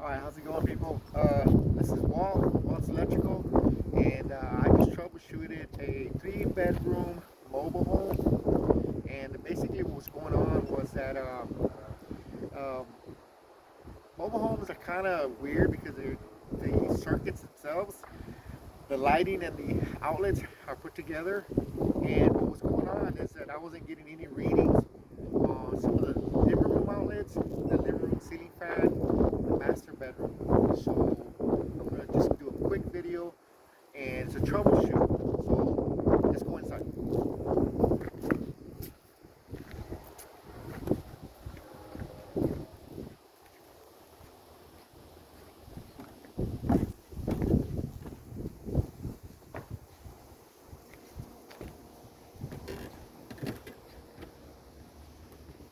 Alright, how's it going, people? This is Walt's Electrical, and I just troubleshooted a 3-bedroom mobile home. And basically what's going on was that um, mobile homes are kind of weird because the circuits themselves, the lighting and the outlets are put together. And what was going on is that I wasn't getting any readings on some of the living room outlets, the living room ceiling fan, the master bedroom. So I'm going to just do a quick video and it's a troubleshoot. So let's go inside.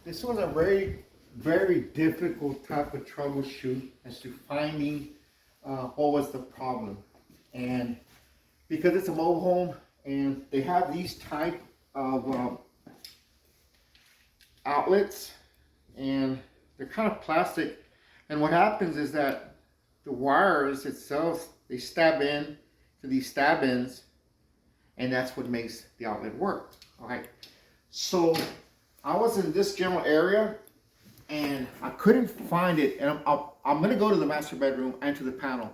This was a very difficult type of troubleshoot as to finding what was the problem. And because it's a mobile home and they have these type of outlets and they're kind of plastic, and what happens is that the wires itself, they stab in to these stab ins, and that's what makes the outlet work. All right, so I was in this general area and I couldn't find it, and I'm going to go to the master bedroom and to the panel.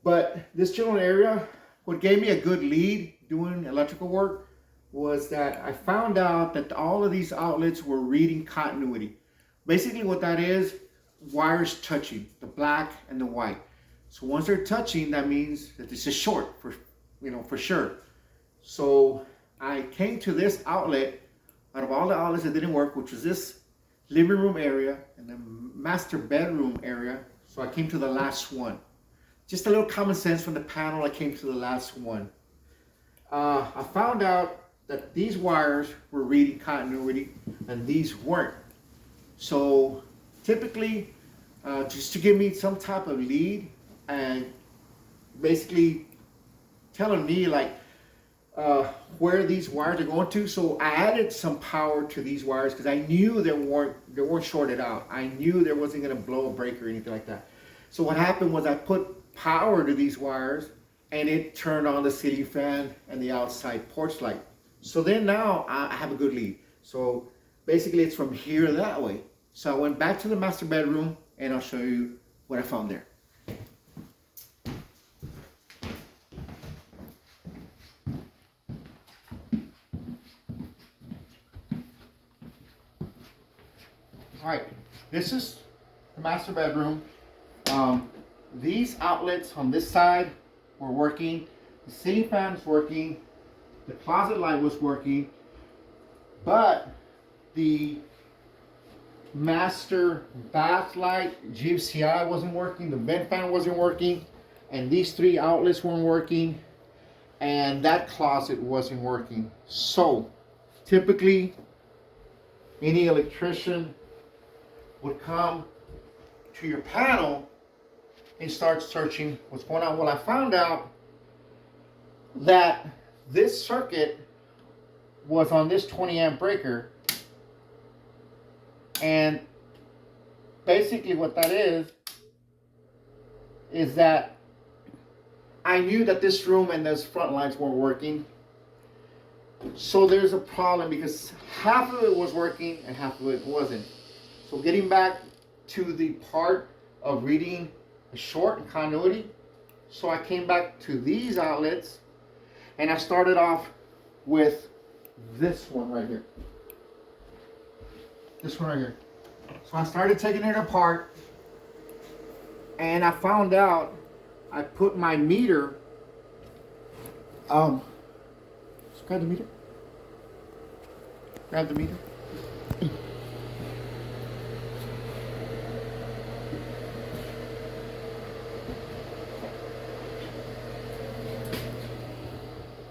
But this general area, what gave me a good lead doing electrical work was that I found out that all of these outlets were reading continuity. Basically what that is, wires touching, the black and the white. So once they're touching, that means that this is short, for sure. So I came to this outlet. Out of all the outlets that didn't work, which was this living room area and the master bedroom area, so I came to the last one. Just a little common sense from the panel, I came to the last one. I found out that these wires were reading continuity and these weren't. So typically, just to give me some type of lead and basically telling me like where these wires are going to. So I added some power to these wires because I knew they weren't shorted out. I knew there wasn't going to blow a break or anything like that. So what happened was I put power to these wires and it turned on the ceiling fan and the outside porch light. So then now I have a good lead. So basically it's from here that way. So I went back to the master bedroom and I'll show you what I found there. All right, this is the master bedroom. These outlets on this side were working. The ceiling fan was working. The closet light was working. But the master bath light, GFCI wasn't working. The vent fan wasn't working. And these 3 outlets weren't working. And that closet wasn't working. So, typically, any electrician would come to your panel and start searching what's going on. Well, I found out that this circuit was on this 20 amp breaker, and basically what that is that I knew that this room and those front lights weren't working. So there's a problem because half of it was working and half of it wasn't. So getting back to the part of reading a short and continuity, so I came back to these outlets and I started off with this one right here. This one right here. So I started taking it apart and I found out I put my meter, grab the meter. Grab the meter.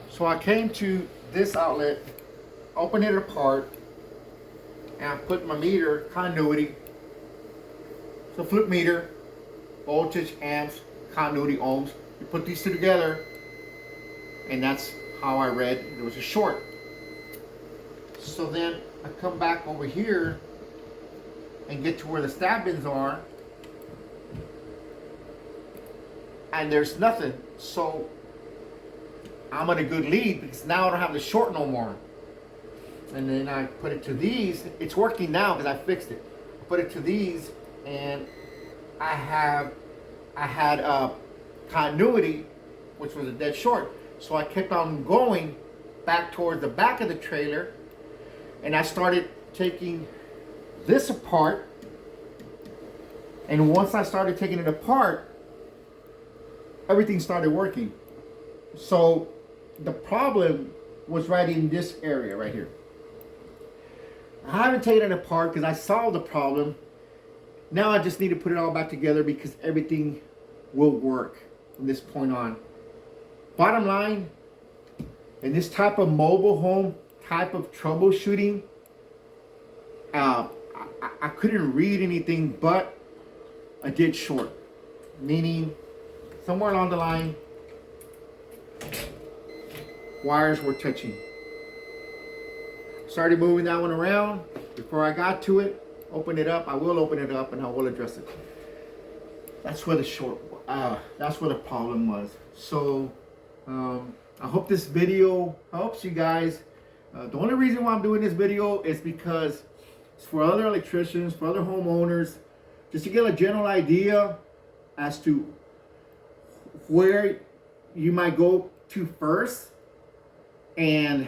So I came to this outlet, opened it apart, and I put my meter, continuity. It's a flip meter, voltage, amps, continuity, ohms. You put these 2 together, and that's how I read there was a short. So then I come back over here and get to where the stab ins are, and there's nothing. So I'm at a good lead because now I don't have the short no more. And then I put it to these. It's working now because I fixed it. I put it to these, and I had continuity, which was a dead short. So I kept on going back towards the back of the trailer, and I started taking this apart. And once I started taking it apart, everything started working. So the problem was right in this area right here. I haven't taken it apart because I solved the problem. Now I just need to put it all back together because everything will work from this point on. Bottom line, in this type of mobile home type of troubleshooting, I couldn't read anything but a dead short. Meaning, somewhere along the line, wires were touching. Started moving that one around. Before I got to it, open it up. I will open it up and I will address it. That's where the that's where the problem was. So I hope this video helps you guys. The only reason why I'm doing this video is because it's for other electricians, for other homeowners, just to get a general idea as to where you might go to first, and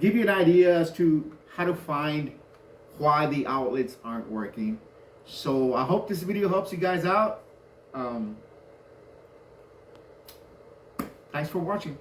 give you an idea as to how to find why the outlets aren't working. So I hope this video helps you guys out. Thanks for watching.